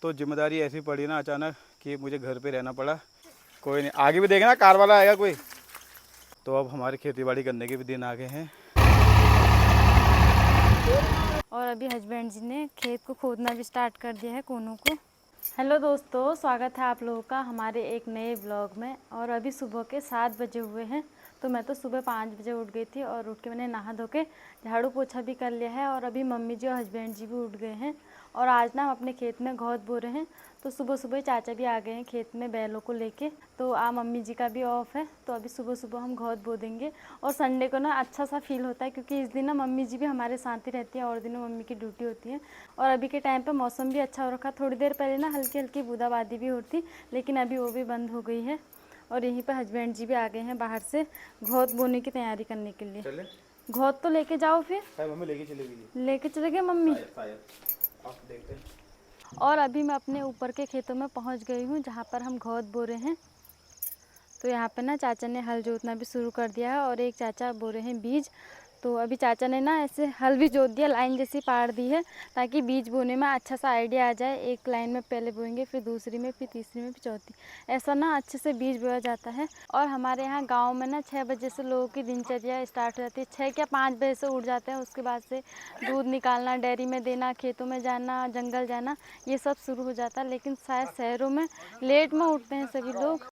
तो जिम्मेदारी ऐसी पड़ी ना अचानक कि मुझे घर पे रहना पड़ा। कोई नहीं, आगे भी देखना कार वाला आएगा कोई। तो अब हमारी खेती बाड़ी करने के भी दिन आ गए हैं। और अभी हस्बैंड जी ने खेत को खोदना भी स्टार्ट कर दिया है, कोनों को। हेलो दोस्तों, स्वागत है आप लोगों का हमारे एक नए ब्लॉग में। और अभी सुबह के 7 बजे हुए हैं। तो मैं तो सुबह 5 बजे उठ गई थी और उठ के मैंने नहा धो के झाड़ू पोछा भी कर लिया है। और अभी मम्मी जी और हस्बैंड जी भी उठ गए हैं। और आज ना हम अपने खेत में घौद बो रहे हैं। तो सुबह सुबह चाचा भी आ गए हैं खेत में बैलों को लेके। तो मम्मी जी का भी ऑफ है, तो अभी सुबह सुबह हम घौद बो देंगे। और संडे को ना अच्छा सा फील होता है, क्योंकि इस दिन ना मम्मी जी भी हमारे साथ ही रहती है और दिनों मम्मी की ड्यूटी होती है। और अभी के टाइम पे मौसम भी अच्छा हो रखा। थोड़ी देर पहले ना हल्की हल्की बूंदाबांदी भी होती, लेकिन अभी वो भी बंद हो गई है। और यहीं पे हस्बैंड जी भी आ गए हैं बाहर से घौद बोने की तैयारी करने के लिए। चले घौद तो लेके जाओ फिर। मम्मी लेके चलेगी, लेके चले गए मम्मी। आप देखते हैं। और अभी मैं अपने ऊपर के खेतों में पहुंच गई हूं, जहां पर हम घौद बो रहे हैं। तो यहाँ पे ना चाचा ने हल जोतना भी शुरू कर दिया है और एक चाचा बो रहे हैं बीज। तो अभी चाचा ने ना ऐसे हल भी जोत दिया, लाइन जैसी पाड़ दी है, ताकि बीज बोने में अच्छा सा आइडिया आ जाए। एक लाइन में पहले बोएंगे, फिर दूसरी में, फिर तीसरी में, फिर चौथी, ऐसा ना अच्छे से बीज बोया जाता है। और हमारे यहाँ गाँव में ना 6 बजे से लोगों की दिनचर्या स्टार्ट हो जाती है। 6 क्या 5 बजे से उठ जाते हैं। उसके बाद से दूध निकालना, डेयरी में देना, खेतों में जाना, जंगल जाना, ये सब शुरू हो जाता है। लेकिन शायद शहरों में लेट में उठते हैं सभी लोग।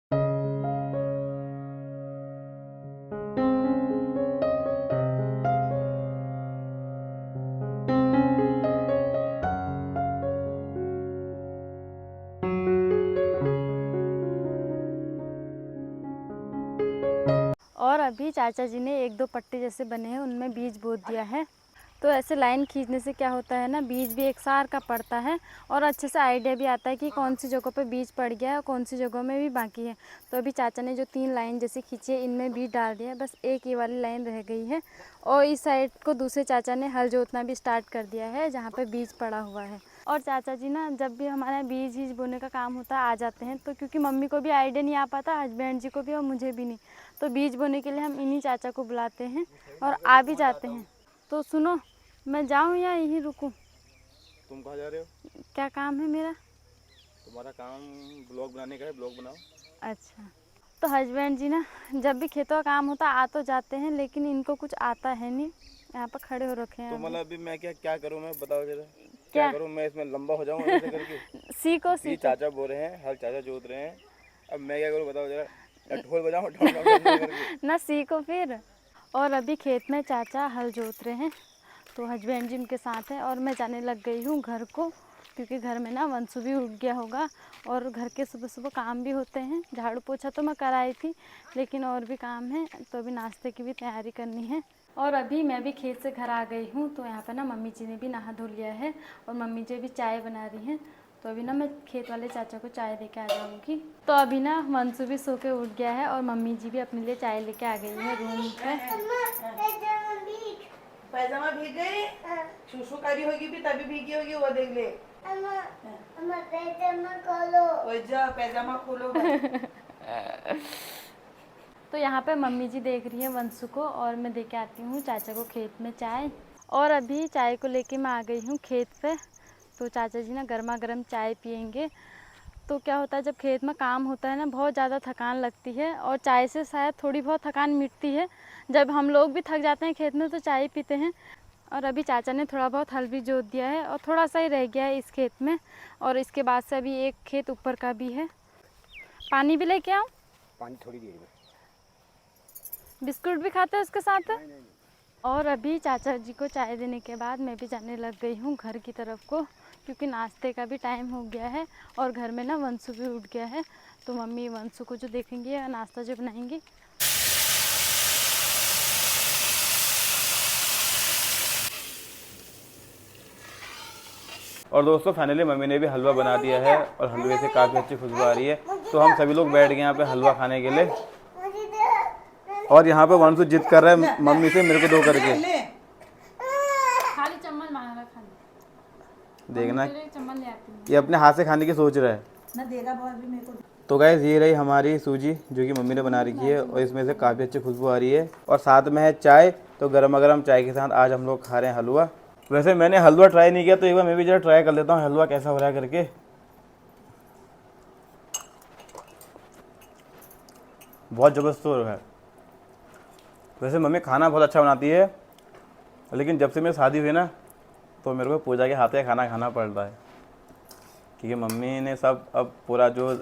और अभी चाचा जी ने 1-2 पट्टे जैसे बने हैं, उनमें बीज बो दिया है। तो ऐसे लाइन खींचने से क्या होता है ना, बीज भी एक सार का पड़ता है और अच्छे से आइडिया भी आता है कि कौन सी जगह पे बीज पड़ गया है और कौन सी जगह में भी बाकी है। तो अभी चाचा ने जो 3 लाइन जैसे खींची है, इनमें बीज डाल दिया है, बस एक ये वाली लाइन रह गई है। और इस साइड को दूसरे चाचा ने हल जोतना भी स्टार्ट कर दिया है, जहाँ पर बीज पड़ा हुआ है। और चाचा जी ना जब भी हमारे यहाँ बीज बोने का काम होता है आ जाते हैं। तो क्योंकि मम्मी को भी आइडिया नहीं आ पाता, हस्बैंड जी को भी और मुझे भी नहीं, तो बीज बोने के लिए हम इन्हीं चाचा को बुलाते हैं और आ भी जाते हैं। तो सुनो, मैं जाऊँ या यहीं रुकूँ? तुम कहाँ जा रहे हो? क्या काम है मेरा? तुम्हारा काम ब्लॉग बनाने का है, ब्लॉग बनाओ। अच्छा। तो हस्बैंड जी ना जब भी खेतों का काम होता आ तो जाते हैं, लेकिन इनको कुछ आता है नहीं। यहाँ पर खड़े हो रखे हैं। तो मतलब अभी मैं क्या करूँ, मैं बताओ जरा। क्या करूँ मैं, इसमें लंबा हो जाऊँ ऐसे करके? सीखो ये सीखो। चाचा बोल रहे हैं, हल चाचा जोत रहे हैं, अब मैं क्या करूँ बताओ जरा। या ढोल बजाऊँ ढोल करके? ना सीखो फिर। और अभी खेत में चाचा हल जोत रहे हैं, तो हस्बैंड जी उनके साथ हैं और मैं जाने लग गई हूँ घर को, क्योंकि घर में ना वंशु भी उठ गया होगा और घर के सुबह सुबह काम भी होते हैं। झाड़ू पोछा तो मैं कराई थी, लेकिन और भी काम है। तो अभी नाश्ते की भी तैयारी करनी है। और अभी मैं भी खेत से घर आ गई हूँ। तो यहाँ पर ना मम्मी जी ने भी नहा धो लिया है और मम्मी जी भी चाय बना रही हैं। तो अभी ना मैं खेत वाले चाचा को चाय लेके आ जाऊँगी। तो अभी ना वंशु भी सो के उठ गया है और मम्मी जी भी अपने लिए चाय लेके आ गई है रूम पे। पैजामा भीग गई, शूशू करी होगी भी तभी भीगी होगी, वो देख ले। पैजामा खोलो, वो जा पैजामा खोलो। तो यहाँ पे मम्मी जी देख रही है वंशु को और मैं देके आती हूँ चाचा को खेत में चाय। और अभी चाय को लेके मैं आ गई हूँ खेत पे। तो चाचा जी ना गर्मा गर्म चाय पियेंगे। तो क्या होता है, जब खेत में काम होता है ना, बहुत ज़्यादा थकान लगती है और चाय से शायद थोड़ी बहुत थकान मिटती है। जब हम लोग भी थक जाते हैं खेत में तो चाय पीते हैं। और अभी चाचा ने थोड़ा बहुत हल भी जोत दिया है और थोड़ा सा ही रह गया है इस खेत में। और इसके बाद से अभी एक खेत ऊपर का भी है। पानी भी लेके आओ? पानी थोड़ी देर में। बिस्कुट भी खाते हैं उसके साथ? और अभी चाचा जी को चाय देने के बाद मैं भी जाने लग गई हूँ घर की तरफ को, क्योंकि नाश्ते का भी टाइम हो गया है और घर में ना वंशु भी उठ गया है। तो मम्मी वंशु को जो देखेंगी या नाश्ता जो बनाएंगी। और दोस्तों फाइनली मम्मी ने भी हलवा बना दिया है और हलवे से काफ़ी अच्छी खुशबू आ रही है। तो हम सभी लोग बैठ गए यहाँ पे हलवा खाने के लिए। और यहाँ पे वंशु जिद कर रहा है मम्मी से मेरे को दो करके। खाली चम्मच मांगा, खाली देखना चम्मच ले आती हूँ। ये अपने हाथ से खाने की सोच रहा है ना देगा बहुत भी मेरे को। तो गाइस ये रही हमारी सूजी जो कि मम्मी ने बना रखी है और इसमें से काफ़ी अच्छी खुशबू आ रही है। और साथ में है चाय। तो गर्मा गर्म चाय के साथ आज हम लोग खा रहे हैं हलवा। वैसे मैंने हलवा ट्राई नहीं किया, तो एक बार मैं भी जरा ट्राई कर लेता हूँ हलवा कैसा हो रहा है करके। बहुत ज़बरदस्त है। वैसे मम्मी खाना बहुत अच्छा बनाती है, लेकिन जब से मेरी शादी हुई ना तो मेरे को पूजा के हाथ का खाना खाना पड़ रहा है, क्योंकि मम्मी ने सब अब पूरा जो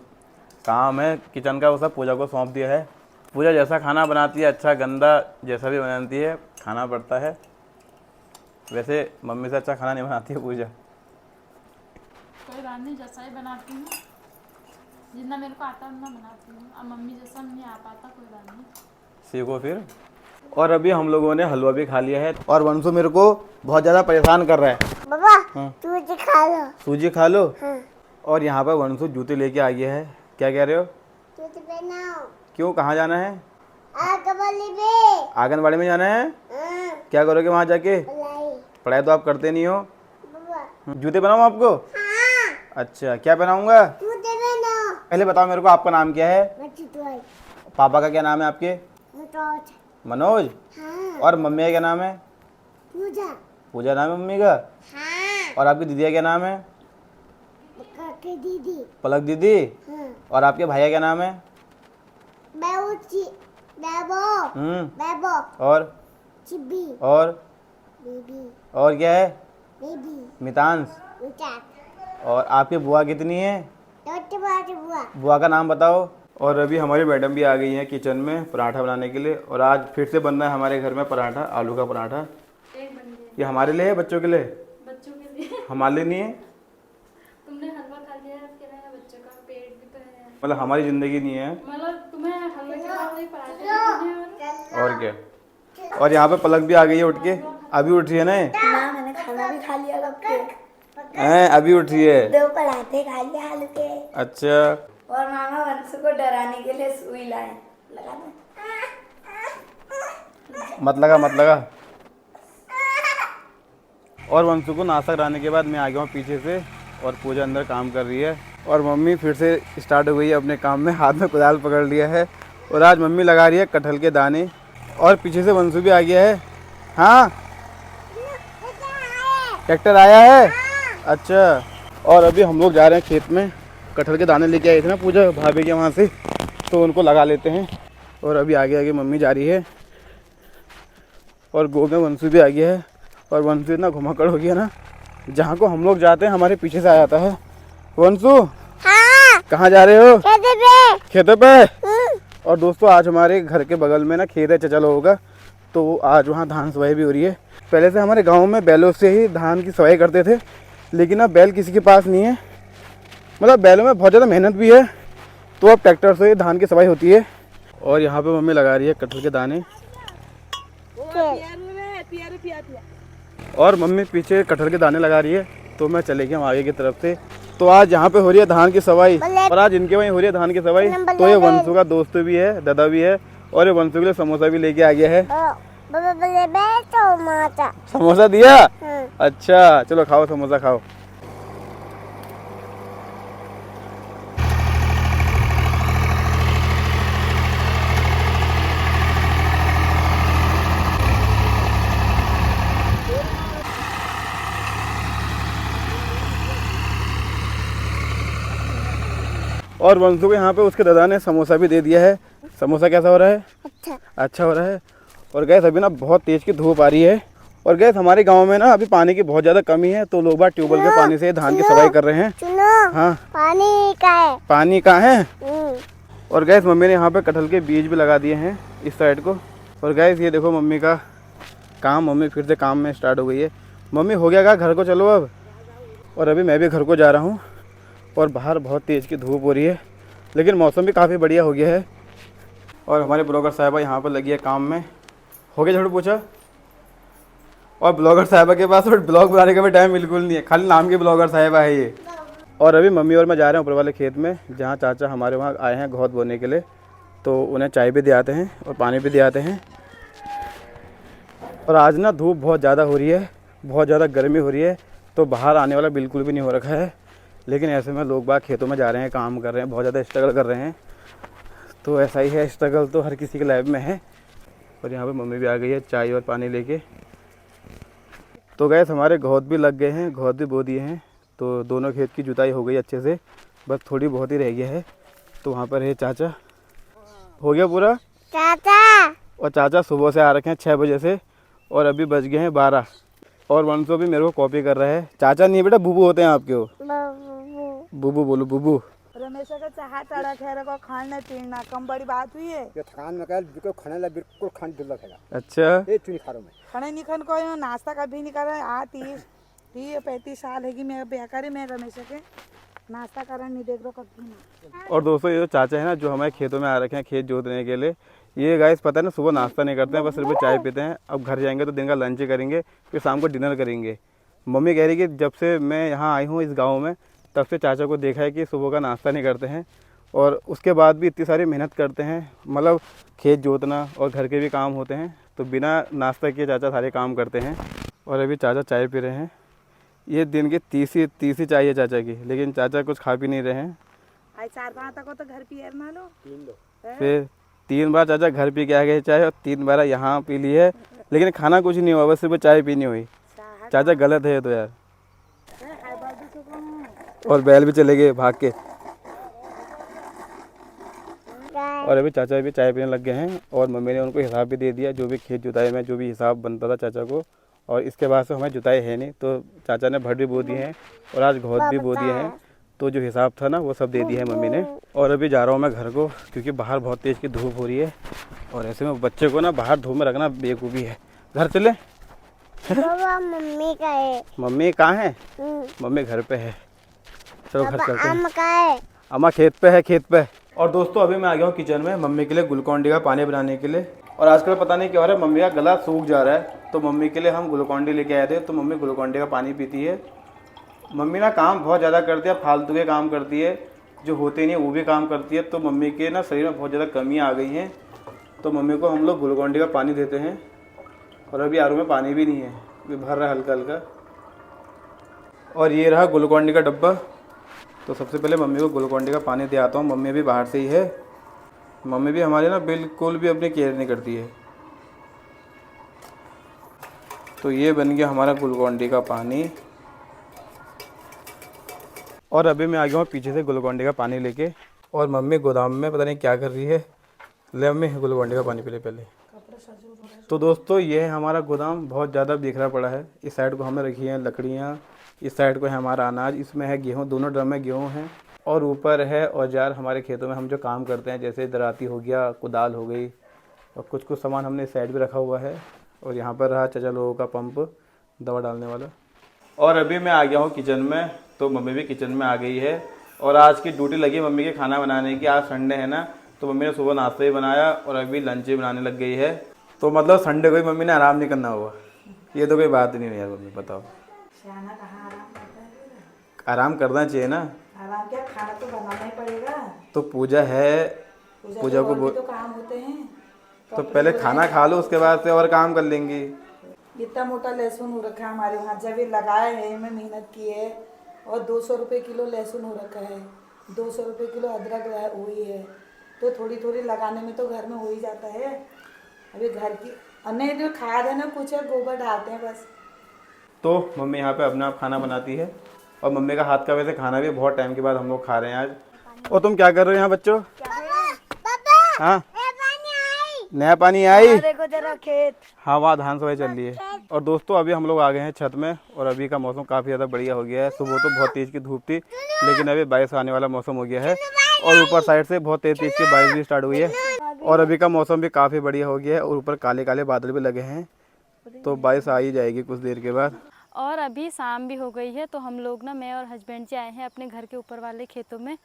काम है किचन का वो सब पूजा को सौंप दिया है। पूजा जैसा खाना बनाती है, अच्छा गंदा जैसा भी बनाती है, खाना पड़ता है। वैसे मम्मी से अच्छा खाना नहीं बनाती है पूजा। कोई बात नहीं, जैसा ही बनाती हूँ, जितना मेरे को आता है उतना बनाती हूँ। अब मम्मी जैसा नहीं आ पाता, कोई बात नहीं, सीखो फिर। और अभी हम लोगों ने हलवा भी खा लिया है और वंशु मेरे को बहुत ज़्यादा परेशान कर रहा है। बाबा हाँ। सूजी खा लो। सूजी खा लो। हाँ। और यहाँ पर वंशु जूते लेके आ गया है। क्या कह रहे हो? जूते पहनाओ। क्यों, कहाँ जाना है? आगनबाड़ी आंगनबाड़ी में जाना है। हाँ। क्या करोगे वहाँ जाके? पढ़ाई तो आप करते नहीं हो। बाबा जूते बनाऊँ आपको? हाँ। अच्छा, क्या पहनाऊंगा? जूते पहनाओ। पहले बताओ मेरे को, आपका नाम क्या है? मछुआरा। पापा का क्या नाम है आपके? मटोच। मनोज। हाँ। और मम्मी का क्या नाम है? पूजा। पूजा नाम है मम्मी का। हाँ। और आपकी दीदी का क्या नाम है? काकी दीदी। पलक दीदी। हाँ। और आपके भाई का क्या नाम है? बेबूची। बेबो। बेबो। और चिब्बी। और बेबी। और क्या है? बेबी। मितांश। उचाक। और आपकी बुआ कितनी है? छोटे बाटे बुआ। बुआ का नाम बताओ। और अभी हमारी मैडम भी आ गई हैं किचन में पराठा बनाने के लिए। और आज फिर से बन रहा है हमारे घर में पराठा, आलू का पराठा। एक बन गया। ये हमारे लिए है, बच्चों के लिए? बच्चों के लिए। हमारे लिए नहीं है। तुमने हलवा खा लिया है, आपके लिए बच्चों का पेट भी तो है, मतलब हमारी ज़िंदगी नहीं है। मतलब तुम्हें हलवे के साथ वही पराठे भी खाने हैं। और क्या। और यहाँ पे पलक भी आ गई है उठ के। अभी उठ रही है ना ये? ना मैंने खाना भी खा लिया कब के। हैं, अभी उठ रही है। 2 पराठे खा लिए आलू के। अच्छा, और मामा वंशु को डराने के लिए सुई लाए। लगा दे। मत लगा। और वंशु को नाश्ता कराने के बाद मैं आ गया हूँ पीछे से और पूजा अंदर काम कर रही है। और मम्मी फिर से स्टार्ट हो गई है अपने काम में, हाथ में कुदाल पकड़ लिया है। और आज मम्मी लगा रही है कटहल के दाने। और पीछे से वंशु भी आ गया है। हाँ, ट्रैक्टर आया है। अच्छा, और अभी हम लोग जा रहे हैं खेत में। कटहल के दाने लेके आए थे ना पूजा भाभी के वहाँ से, तो उनको लगा लेते हैं। और अभी आगे आगे मम्मी जा रही है और गो में वंशु भी आ गया है। और वंशु इतना घुमाकड़ हो गया ना, जहाँ को हम लोग जाते हैं हमारे पीछे से आ जाता है। वंशु, हाँ। कहाँ जा रहे हो? खेते पे। खेतों पे। और दोस्तों आज हमारे घर के बगल में ना खेत है चचा लोगों का, तो आज वहाँ धान सवाई भी हो रही है। पहले से हमारे गांव में बैलों से ही धान की सवाई करते थे, लेकिन अब बैल किसी के पास नहीं है। मतलब बैलों में बहुत ज़्यादा मेहनत भी है, तो अब ट्रैक्टर से ही धान की सवाई होती है। और यहाँ पे मम्मी लगा रही है कटहल के दाने। और मम्मी पीछे कटहल के दाने लगा रही है, तो मैं चले गया आगे की तरफ से। तो आज यहाँ पे हो रही है धान की सवाई, और आज इनके वहीं हो रही है धान की सवाई। तो ये वंशु का दोस्त भी है, दादा भी है, और ये वंशु के लिए समोसा भी लेके आ गया है। समोसा दिया? अच्छा, चलो खाओ, समोसा खाओ। और वंशु को यहाँ पे उसके दादा ने समोसा भी दे दिया है। समोसा कैसा हो रहा है? अच्छा हो रहा है। और गैस अभी ना बहुत तेज़ की धूप आ रही है। और गैस हमारे गांव में ना अभी पानी की बहुत ज़्यादा कमी है, तो लोग बाग ट्यूबवेल के पानी से धान की सवाई कर रहे हैं। सुनो, हाँ, पानी का है। पानी कहाँ है? और गैस मम्मी ने यहाँ पे कटहल के बीज भी लगा दिए हैं इस साइड को। और गैस ये देखो मम्मी का काम, मम्मी फिर से काम में स्टार्ट हो गई है। मम्मी हो गया क्या, घर को चलो अब। और अभी मैं भी घर को जा रहा हूँ। और बाहर बहुत तेज़ की धूप हो रही है, लेकिन मौसम भी काफ़ी बढ़िया हो गया है। और हमारे ब्लॉगर साहिबा यहाँ पर लगी है काम में। हो गया झाड़ू पोछा? और ब्लॉगर साहिबा के पास ब्लॉग बनाने का भी टाइम बिल्कुल नहीं है, खाली नाम की ब्लॉगर साहिबा है ये। और अभी मम्मी और मैं जा रहे हैं ऊपर वाले खेत में, जहाँ चाचा हमारे वहाँ आए हैं घौद बोने के लिए, तो उन्हें चाय भी दे आते हैं और पानी भी दे आते हैं। और आज ना धूप बहुत ज़्यादा हो रही है, बहुत ज़्यादा गर्मी हो रही है, तो बाहर आने वाला बिल्कुल भी नहीं हो रखा है। लेकिन ऐसे में लोग बाग खेतों में जा रहे हैं, काम कर रहे हैं, बहुत ज़्यादा स्ट्रगल कर रहे हैं। तो ऐसा ही है, स्ट्रगल तो हर किसी के लाइफ में है। और यहाँ पे मम्मी भी आ गई है चाय और पानी लेके। तो गैस हमारे घौद भी लग गए हैं, घौद भी बो दिए हैं, तो दोनों खेत की जुताई हो गई अच्छे से, बस थोड़ी बहुत ही रह गई है। तो वहाँ पर है चाचा, हो गया पूरा? चाचा और चाचा सुबह से आ रखे हैं 6 बजे से और अभी बज गए हैं 12 और वंशो भी मेरे को कॉपी कर रहा है। चाचा नहीं बेटा, बुबू होते हैं आपके वो। बुबू बोलो, बुबू। रमेश का चाह चढ़ा खैर को खाना पीना कम बड़ी बात हुई है। ये थकान में कहा बिल्कुल खाने लगा, बिल्कुल खाने दिल लगा। अच्छा, ये चुनी खा रहा हूं मैं। खाने नहीं खान को नाश्ता कभी नहीं कर रहा है। 30-35 साल है कि मैं बेकारी में रमेश के नाश्ता करना नहीं देख रहा कभी ना। और दोस्तों ये जो चाचा है ना, जो हमारे खेतों में आ रखे हैं खेत जोतने के लिए, ये गाइस पता है ना, सुबह नाश्ता नहीं करते हैं, बस सिर्फ चाय पीते हैं। अब घर जाएंगे तो दिन का लंच करेंगे, फिर शाम को डिनर करेंगे। मम्मी कह रही कि जब से मैं यहाँ आई हूँ इस गाँव में, तब से चाचा को देखा है कि सुबह का नाश्ता नहीं करते हैं और उसके बाद भी इतनी सारी मेहनत करते हैं। मतलब खेत जोतना और घर के भी काम होते हैं, तो बिना नाश्ता किए चाचा सारे काम करते हैं। और अभी चाचा चाय पी रहे हैं। ये दिन की तीसरी चाय है चाचा की, लेकिन चाचा कुछ खा पी नहीं रहे हैं। आज 4-5 तक तो घर पियर ना लो। फिर 3 बार चाचा घर पी के आ गए चाय और 3 बार यहाँ पी ली है, लेकिन खाना कुछ नहीं हुआ, बस सिर्फ चाय पीनी हुई। चाचा गलत है ये तो यार। और बैल भी चले गए भाग के। और अभी चाचा भी चाय पीने लग गए हैं और मम्मी ने उनको हिसाब भी दे दिया, जो भी खेत जुताई में जो भी हिसाब बनता था चाचा को। और इसके बाद से हमें जुताई है नहीं, तो चाचा ने भट भी बो दिए हैं और आज घोद भी बो दिए हैं, तो जो हिसाब था ना वो सब दे दिया है मम्मी ने। और अभी जा रहा हूँ मैं घर को, क्योंकि बाहर बहुत तेज़ की धूप हो रही है और ऐसे में बच्चे को ना बाहर धूप में रखना बेवकूफ़ी है। घर चले? बाबा मम्मी का है। मम्मी कहाँ है? मम्मी घर पे है। चलो घर चलते हैं। अम्मा का है। अम्मा खेत पे है, खेत पे। और दोस्तों अभी मैं आ गया हूँ किचन में मम्मी के लिए ग्लूकॉन डी का पानी बनाने के लिए। और आजकल पता नहीं क्या हो रहा है, मम्मी का गला सूख जा रहा है, तो मम्मी के लिए हम ग्लूकॉन डी लेके आए थे। तो मम्मी ग्लूकॉन डी का पानी पीती है। मम्मी ना काम बहुत ज़्यादा करती है, फालतू के काम करती है, जो होते नहीं है वो भी काम करती है। तो मम्मी के ना शरीर में बहुत ज़्यादा कमियाँ आ गई हैं, तो मम्मी को हम लोग ग्लूकॉन डी का पानी देते हैं। और अभी आर ओ में पानी भी नहीं है, भी भर रहा है हल्का हल्का। और ये रहा ग्लूकॉन डी का डब्बा। तो सबसे पहले मम्मी को ग्लूकॉन डी का पानी दे आता हूँ। मम्मी भी बाहर से ही है। मम्मी भी हमारी ना बिल्कुल भी अपनी केयर नहीं करती है। तो ये बन गया हमारा ग्लूकॉन डी का पानी। और अभी मैं आ गया हूँ पीछे से ग्लूकॉन डी का पानी लेके, और मम्मी गोदाम में पता नहीं क्या कर रही है। ले मम्मी ग्लूकॉन डी का पानी पी ले पहले। तो दोस्तों ये है हमारा गोदाम, बहुत ज़्यादा बिखरा पड़ा है। इस साइड को हमने रखी हैं लकड़ियाँ, इस साइड को है हमारा अनाज, इसमें है गेहूँ, दोनों ड्रम में गेहूँ हैं। और ऊपर है औजार हमारे खेतों में हम जो काम करते हैं, जैसे दराती हो गया, कुदाल हो गई, और कुछ कुछ सामान हमने इस साइड भी रखा हुआ है। और यहाँ पर रहा चाचा लोगों का पंप, दवा डालने वाला। और अभी मैं आ गया हूँ किचन में, तो मम्मी भी किचन में आ गई है। और आज की ड्यूटी लगी मम्मी के खाना बनाने की। आज संडे है ना, तो मम्मी ने सुबह नाश्ता ही बनाया और अभी लंच ही बनाने लग गई है। तो मतलब संडे को ही मम्मी ने आराम नहीं करना हुआ। ये तो कोई बात नहीं है यार मम्मी, बताओ। आराम करना चाहिए ना। आराम क्या, खाना तो बनाना ही पड़ेगा। तो पूजा है, पूजा को तो काम होते हैं। तो पहले खाना खा लो, उसके बाद से और काम कर लेंगी। इतना मोटा लहसुन हो रखा है हमारे वहाँ, जब ये लगाए है मैं मेहनत की है। और 200 रुपये किलो लहसुन हो रखा है, 200 रुपये किलो अदरक हुई है। तो थोड़ी थोड़ी लगाने में तो घर में हो ही जाता है। अभी घर की अन्य जो खाद है ना, कुछ है गोबर डालते हैं बस। तो मम्मी यहाँ पे अपना आप खाना बनाती है, और मम्मी का हाथ का वैसे खाना भी बहुत टाइम के बाद हम लोग खा रहे हैं आज। और तुम क्या कर रहे हो यहाँ बच्चों? हाँ नया पानी आई। देखो जरा खेत। हाँ वहाँ धान सवाई चल रही है। और दोस्तों अभी हम लोग आ गए हैं छत में, और अभी का मौसम काफ़ी ज़्यादा बढ़िया हो गया है। सुबह तो बहुत तेज़ की धूप थी, लेकिन अभी बारिश आने वाला मौसम हो गया है। और ऊपर साइड से बहुत तेज़ की बारिश भी स्टार्ट हुई है, और अभी का मौसम भी काफ़ी बढ़िया हो गया है। और ऊपर काले काले बादल भी लगे हैं, तो बारिश आ ही जाएगी कुछ देर के बाद। और अभी शाम भी हो गई है, तो हम लोग ना, मैं और हस्बैंड जी आए हैं अपने घर के ऊपर वाले खेतों में।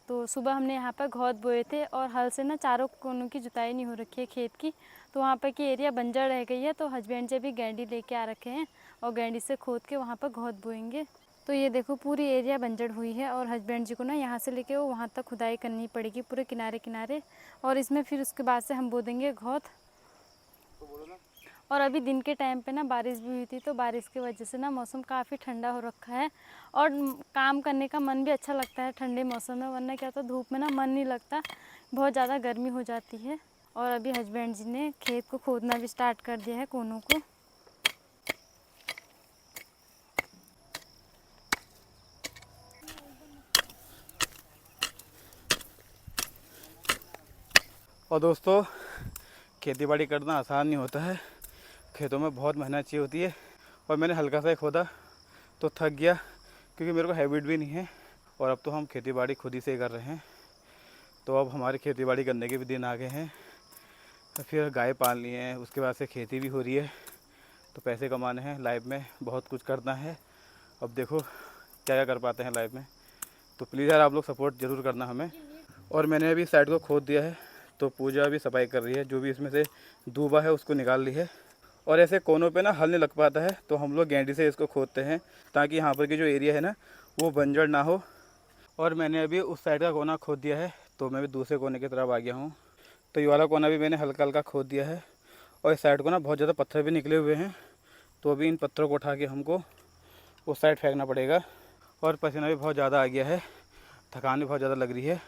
तो सुबह हमने यहाँ पर घोद बोए थे, और हल से ना चारों कोनों की जुताई नहीं हो रखी है खेत की, तो वहाँ पर की एरिया बंजर रह गई है। तो हस्बैंड जी अभी गैंडी लेके आ रखे हैं, और गैंडी से खोद के वहाँ पर घोद बोएंगे। तो ये देखो पूरी एरिया बंजर हुई है, और हस्बैंड जी को ना यहाँ से लेके वो वहाँ तक खुदाई करनी पड़ेगी पूरे किनारे किनारे, और इसमें फिर उसके बाद से हम बो देंगे घोद। और अभी दिन के टाइम पे ना बारिश भी हुई थी, तो बारिश की वजह से ना मौसम काफ़ी ठंडा हो रखा है, और काम करने का मन भी अच्छा लगता है ठंडे मौसम में। वरना क्या होता, धूप में ना मन नहीं लगता, बहुत ज़्यादा गर्मी हो जाती है। और अभी हस्बैंड जी ने खेत को खोदना भी स्टार्ट कर दिया है, कोनों को। और दोस्तों खेती बाड़ी करना आसान नहीं होता है, खेतों में बहुत मेहनत चाहिए होती है। और मैंने हल्का सा ही खोदा तो थक गया, क्योंकि मेरे को हैबिट भी नहीं है। और अब तो हम खेती बाड़ी खुद ही से कर रहे हैं। तो अब हमारी खेती बाड़ी करने के भी दिन आ गए हैं। तो फिर गाय पालनी है, उसके बाद से खेती भी हो रही है। तो पैसे कमाने हैं, लाइफ में बहुत कुछ करना है। अब देखो क्या क्या कर पाते हैं लाइफ में। तो प्लीज़ यार आप लोग सपोर्ट ज़रूर करना हमें। और मैंने अभी साइड को खोद दिया है, तो पूजा भी सफाई कर रही है। जो भी इसमें से दूबा है उसको निकाल ली है। और ऐसे कोनों पे ना हल नहीं लग पाता है, तो हम लोग गेंडी से इसको खोदते हैं, ताकि यहाँ पर की जो एरिया है ना वो बंजर ना हो। और मैंने अभी उस साइड का कोना खोद दिया है, तो मैं भी दूसरे कोने की तरफ आ गया हूँ। तो ये वाला कोना भी मैंने हल्का हल्का खोद दिया है। और इस साइड को ना बहुत ज़्यादा पत्थर भी निकले हुए हैं, तो अभी इन पत्थरों को उठा के हमको उस साइड फेंकना पड़ेगा। और पसीना भी बहुत ज़्यादा आ गया है, थकान भी बहुत ज़्यादा लग रही है।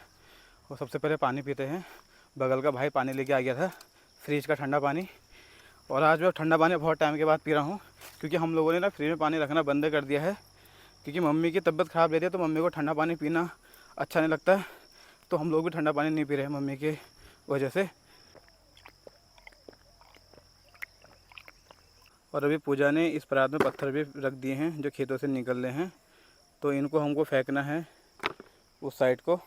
और सबसे पहले पानी पीते हैं। बगल का भाई पानी लेके आ गया था, फ्रिज का ठंडा पानी। और आज मैं ठंडा पानी बहुत टाइम के बाद पी रहा हूँ, क्योंकि हम लोगों ने ना फ्रिज में पानी रखना बंद कर दिया है, क्योंकि मम्मी की तबीयत ख़राब रहती है, तो मम्मी को ठंडा पानी पीना अच्छा नहीं लगता है। तो हम लोग भी ठंडा पानी नहीं पी रहे हैं मम्मी की वजह से। और अभी पूजा ने इस परात में पत्थर भी रख दिए हैं जो खेतों से निकल रहे हैं, तो इनको हमको फेंकना है उस साइड को।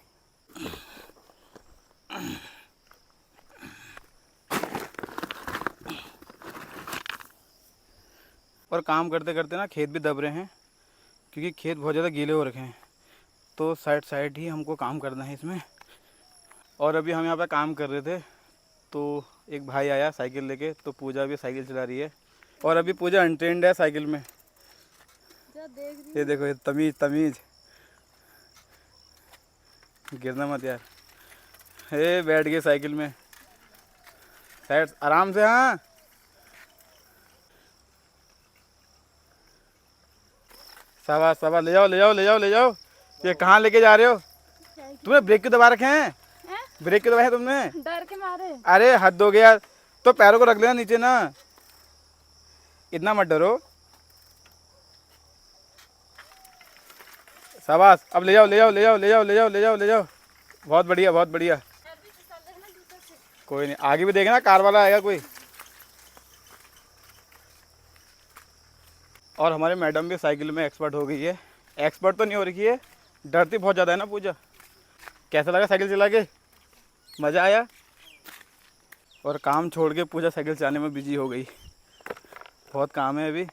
और काम करते करते ना खेत भी दब रहे हैं, क्योंकि खेत बहुत ज़्यादा गीले हो रखे हैं। तो साइड साइड ही हमको काम करना है इसमें। और अभी हम यहाँ पे काम कर रहे थे, तो एक भाई आया साइकिल लेके, तो पूजा भी साइकिल चला रही है। और अभी पूजा अनट्रेंड है साइकिल में। ये देखो ये तमीज़ तमीज़, गिरना मत यार। हे बैठ गए साइकिल में, साइड आराम से। हाँ शाबाश शाबाश, ले जाओ ले जाओ ले जाओ ले जाओ। ये कहाँ लेके जा रहे हो? तुमने ब्रेक क्यों दबा रखे हैं? ब्रेक क्यों दबाए हैं तुमने? डर के मारे। अरे हद हो गया, तो पैरों को रख लेना नीचे ना, इतना मत डरो। शाबाश, अब ले जाओ ले जाओ ले जाओ ले जाओ ले जाओ ले जाओ ले जाओ। बहुत बढ़िया बहुत बढ़िया। कोई नहीं, आगे भी देखना कार वाला आएगा कोई। और हमारे मैडम भी साइकिल में एक्सपर्ट हो गई है। एक्सपर्ट तो नहीं हो रही है, डरती बहुत ज़्यादा है ना पूजा। कैसा लगा साइकिल चला के? मज़ा आया? और काम छोड़ के पूजा साइकिल चलाने में बिजी हो गई। बहुत काम है अभी।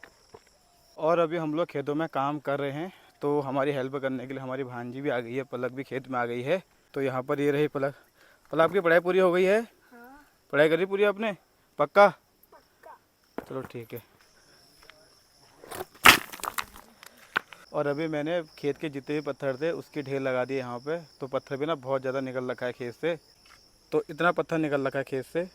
और अभी हम लोग खेतों में काम कर रहे हैं, तो हमारी हेल्प करने के लिए हमारी भांजी भी आ गई है। पलक भी खेत में आ गई है। तो यहाँ पर ये रही पलक। पलक आपकी पढ़ाई पूरी हो गई है? हाँ। पढ़ाई करी पूरी आपने? पक्का? चलो ठीक है। और अभी मैंने खेत के जितने भी पत्थर थे उसकी ढेर लगा दिए यहाँ पे। तो पत्थर भी ना बहुत ज़्यादा निकल रखा है खेत से, तो इतना पत्थर निकल रखा है खेत से।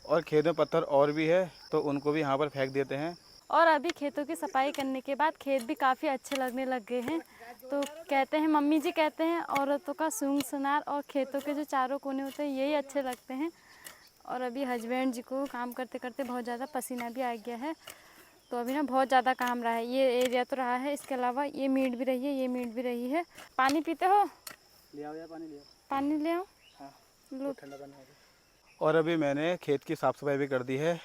और खेत में पत्थर और भी है, तो उनको भी यहाँ पर फेंक देते हैं। और अभी खेतों की सफाई करने के बाद खेत भी काफ़ी अच्छे लगने लग गए हैं। तो कहते हैं, मम्मी जी कहते हैं, औरतों का सूंग सुनार और खेतों के जो चारों कोने होते हैं यही अच्छे लगते हैं। और अभी हस्बैंड जी को काम करते करते बहुत ज़्यादा पसीना भी आ गया है, तो अभी ना बहुत ज़्यादा काम रहा है। ये एरिया तो रहा है, इसके अलावा ये मीट भी रही है, ये मीट भी रही है। पानी पीते हो? ले आओ यार पानी ले आओ। पानी ले आओ। हाँ, लो। ठंडा पानी। और अभी मैंने खेत की साफ़ सफाई भी कर दी है।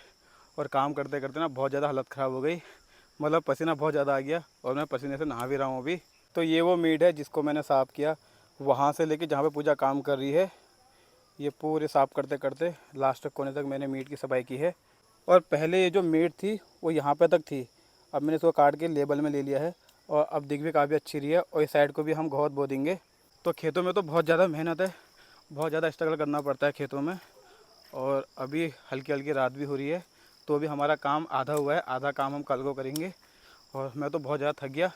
और काम करते करते ना बहुत ज़्यादा हालत ख़राब हो गई, मतलब पसीना बहुत ज़्यादा आ गया। और मैं पसीने से नहा भी रहा हूँ अभी। तो ये वो मीट है जिसको मैंने साफ़ किया, वहाँ से लेके जहाँ पे पूजा काम कर रही है, ये पूरे साफ़ करते करते लास्ट कोने तक मैंने मीट की सफाई की है। और पहले ये जो मीट थी वो यहाँ पे तक थी, अब मैंने इसको काट के लेबल में ले लिया है। और अब दिख भी काफ़ी अच्छी रही है। और इस साइड को भी हम घास बो देंगे। तो खेतों में तो बहुत ज़्यादा मेहनत है, बहुत ज़्यादा स्ट्रगल करना पड़ता है खेतों में। और अभी हल्की हल्की रात भी हो रही है, तो अभी हमारा काम आधा हुआ है, आधा काम हम कल को करेंगे। और मैं तो बहुत ज़्यादा थक गया।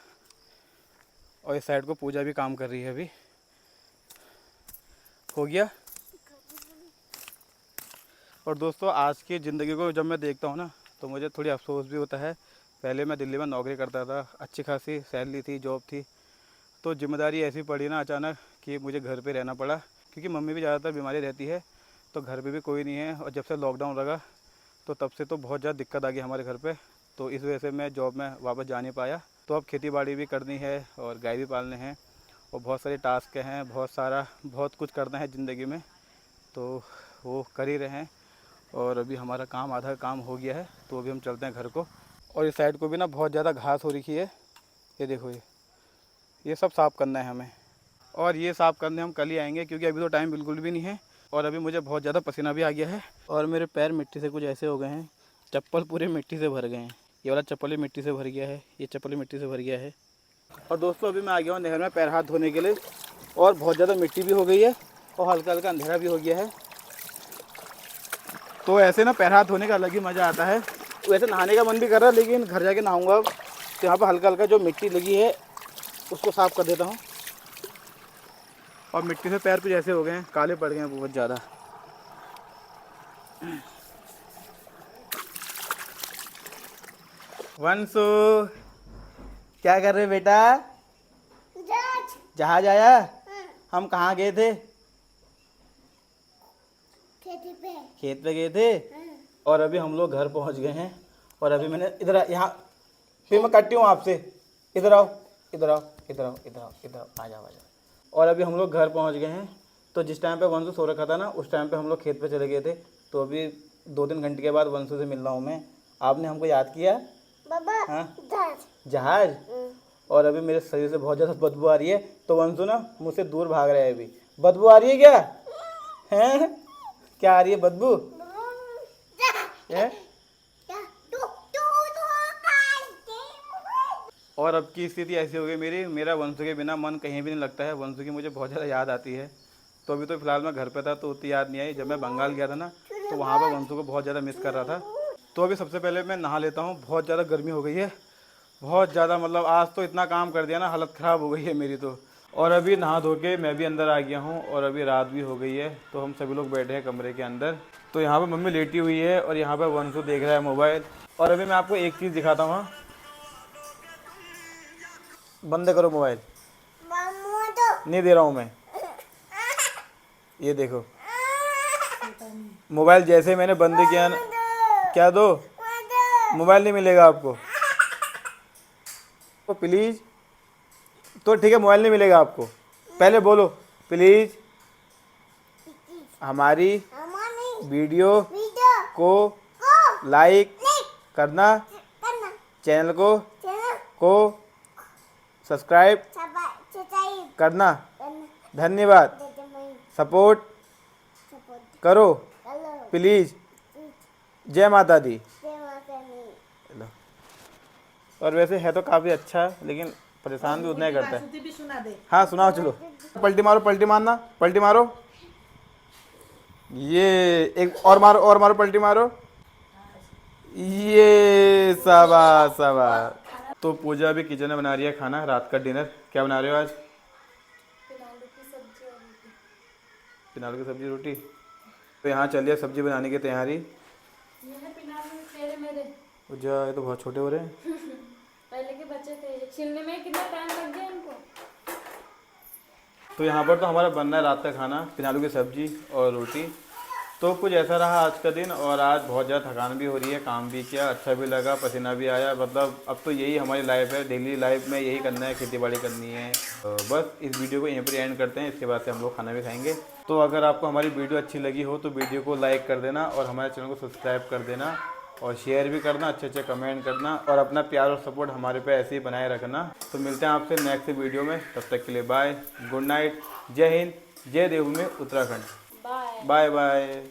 और इस साइड को पूजा भी काम कर रही है अभी। हो गया। और दोस्तों आज की ज़िंदगी को जब मैं देखता हूँ ना, तो मुझे थोड़ी अफसोस भी होता है। पहले मैं दिल्ली में नौकरी करता था, अच्छी खासी सैलरी थी, जॉब थी। तो जिम्मेदारी ऐसी पड़ी ना अचानक कि मुझे घर पे रहना पड़ा, क्योंकि मम्मी भी ज़्यादातर बीमारी रहती है, तो घर पे भी कोई नहीं है। और जब से लॉकडाउन लगा तो तब से तो बहुत ज़्यादा दिक्कत आ गई हमारे घर पे। तो इस वजह से मैं जॉब में वापस जा नहीं पाया। तो अब खेती बाड़ी भी करनी है और गाय भी पालने हैं और बहुत सारे टास्क हैं, बहुत कुछ करना है ज़िंदगी में। तो वो कर ही रहे हैं। और अभी हमारा काम आधा काम हो गया है, तो अभी हम चलते हैं घर को। और इस साइड को भी ना बहुत ज़्यादा घास हो रखी है, ये देखो ये सब साफ़ करना है हमें। और ये साफ़ करने हम कल ही आएंगे, क्योंकि अभी तो टाइम बिल्कुल भी नहीं है। और अभी मुझे बहुत ज़्यादा पसीना भी आ गया है और मेरे पैर मिट्टी से कुछ ऐसे हो गए हैं, चप्पल पूरे मिट्टी से भर गए हैं। ये वाला चप्पल ही मिट्टी से भर गया है, ये चप्पल ही मिट्टी से भर गया है। और दोस्तों अभी मैं आ गया हूँ नहर में पैर हाथ धोने के लिए, और बहुत ज़्यादा मिट्टी भी हो गई है और हल्का हल्का अंधेरा भी हो गया है। तो ऐसे ना पैर हाथ धोने का अलग ही मज़ा आता है। वैसे नहाने का मन भी कर रहा है, लेकिन घर जाके नहाऊंगा अब। तो यहाँ पर हल्का हल्का जो मिट्टी लगी है उसको साफ़ कर देता हूँ। और मिट्टी से पैर कुछ ऐसे हो गए हैं, काले पड़ गए हैं बहुत ज़्यादा। वंशु क्या कर रहे बेटा? जहाज आया? हम कहाँ गए थे? खेत पे गए थे। और अभी हम लोग घर पहुँच गए हैं। और अभी मैंने इधर यहाँ फिर मैं कटती हूँ आपसे, इधर आओ इधर आओ इधर आओ इधर आओ इधर आओ, आ जाओ आ जाओ। और अभी हम लोग घर पहुँच गए हैं। तो जिस टाइम पे वंशु सो रखा था ना, उस टाइम पे हम लोग खेत पे चले गए थे। तो अभी 2-3 घंटे के बाद वंशु से मिल रहा हूँ मैं। आपने हमको याद किया? हाँ जहाज। और अभी मेरे शरीर से बहुत ज़्यादा बदबू आ रही है, तो वंशु ना मुझसे दूर भाग रहा है। अभी बदबू आ रही है क्या? हैं क्या आ रही है बदबू? और अब की स्थिति ऐसी हो गई मेरा वंशु के बिना मन कहीं भी नहीं लगता है। वंशु की मुझे बहुत ज़्यादा याद आती है। तो अभी तो फिलहाल मैं घर पे था, तो उतनी याद नहीं आई। जब मैं बंगाल गया था ना, तो वहाँ पर वंशु को बहुत ज़्यादा मिस कर रहा था। तो अभी सबसे पहले मैं नहा लेता हूँ। बहुत ज़्यादा गर्मी हो गई है, बहुत ज़्यादा, मतलब आज तो इतना काम कर दिया ना, हालत ख़राब हो गई है मेरी तो। और अभी नहा धो के मैं भी अंदर आ गया हूँ। और अभी रात भी हो गई है, तो हम सभी लोग बैठे हैं कमरे के अंदर। तो यहाँ पर मम्मी लेटी हुई है और यहाँ पर वंशु देख रहा है मोबाइल। और अभी मैं आपको एक चीज़ दिखाता हूँ। बंद करो मोबाइल, नहीं दे रहा हूँ मैं। ये देखो मोबाइल जैसे मैंने बंद किया ना, क्या दो? मोबाइल नहीं मिलेगा आपको तो प्लीज़। तो ठीक है, मोबाइल नहीं मिलेगा आपको। पहले बोलो प्लीज़ हमारी वीडियो को लाइक करना, चैनल को सब्सक्राइब करना, धन्यवाद, सपोर्ट करो प्लीज़। जय माता दी। और वैसे है तो काफ़ी अच्छा, लेकिन परेशान भी उतना ही करता है। भी सुना दे। हाँ सुनाओ, चलो पलटी मारो, पलटी मारना, पलटी मारो। ये एक और मारो पलटी मारो। ये शाबाश शाबाश। तो पूजा भी किचन में बना रही है खाना, रात का डिनर। क्या बना रहे हो आज? पिनालू की सब्जी रोटी। तो यहाँ चलिए सब्जी बनाने की तैयारी। ये तो बहुत छोटे हो रहे हैं। पहले के बच्चे थे, छिलने में कितना टाइम लग गया इनको। तो यहाँ पर तो हमारा बन रहा है रात का खाना, पिनालू की सब्जी और रोटी। तो कुछ ऐसा रहा आज का दिन। और आज बहुत ज़्यादा थकान भी हो रही है, काम भी किया, अच्छा भी लगा, पसीना भी आया। मतलब अब तो यही हमारी लाइफ है, डेली लाइफ में यही करना है, खेती बाड़ी करनी है। तो बस इस वीडियो को यहीं पर एंड करते हैं। इसके बाद से हम लोग खाना भी खाएंगे। तो अगर आपको हमारी वीडियो अच्छी लगी हो तो वीडियो को लाइक कर देना और हमारे चैनल को सब्सक्राइब कर देना और शेयर भी करना, अच्छे कमेंट करना और अपना प्यार और सपोर्ट हमारे पे ऐसे ही बनाए रखना। तो मिलते हैं आपसे नेक्स्ट वीडियो में, तब तक के लिए बाय, गुड नाइट, जय हिंद, जय देवभूमि उत्तराखंड। Bye bye.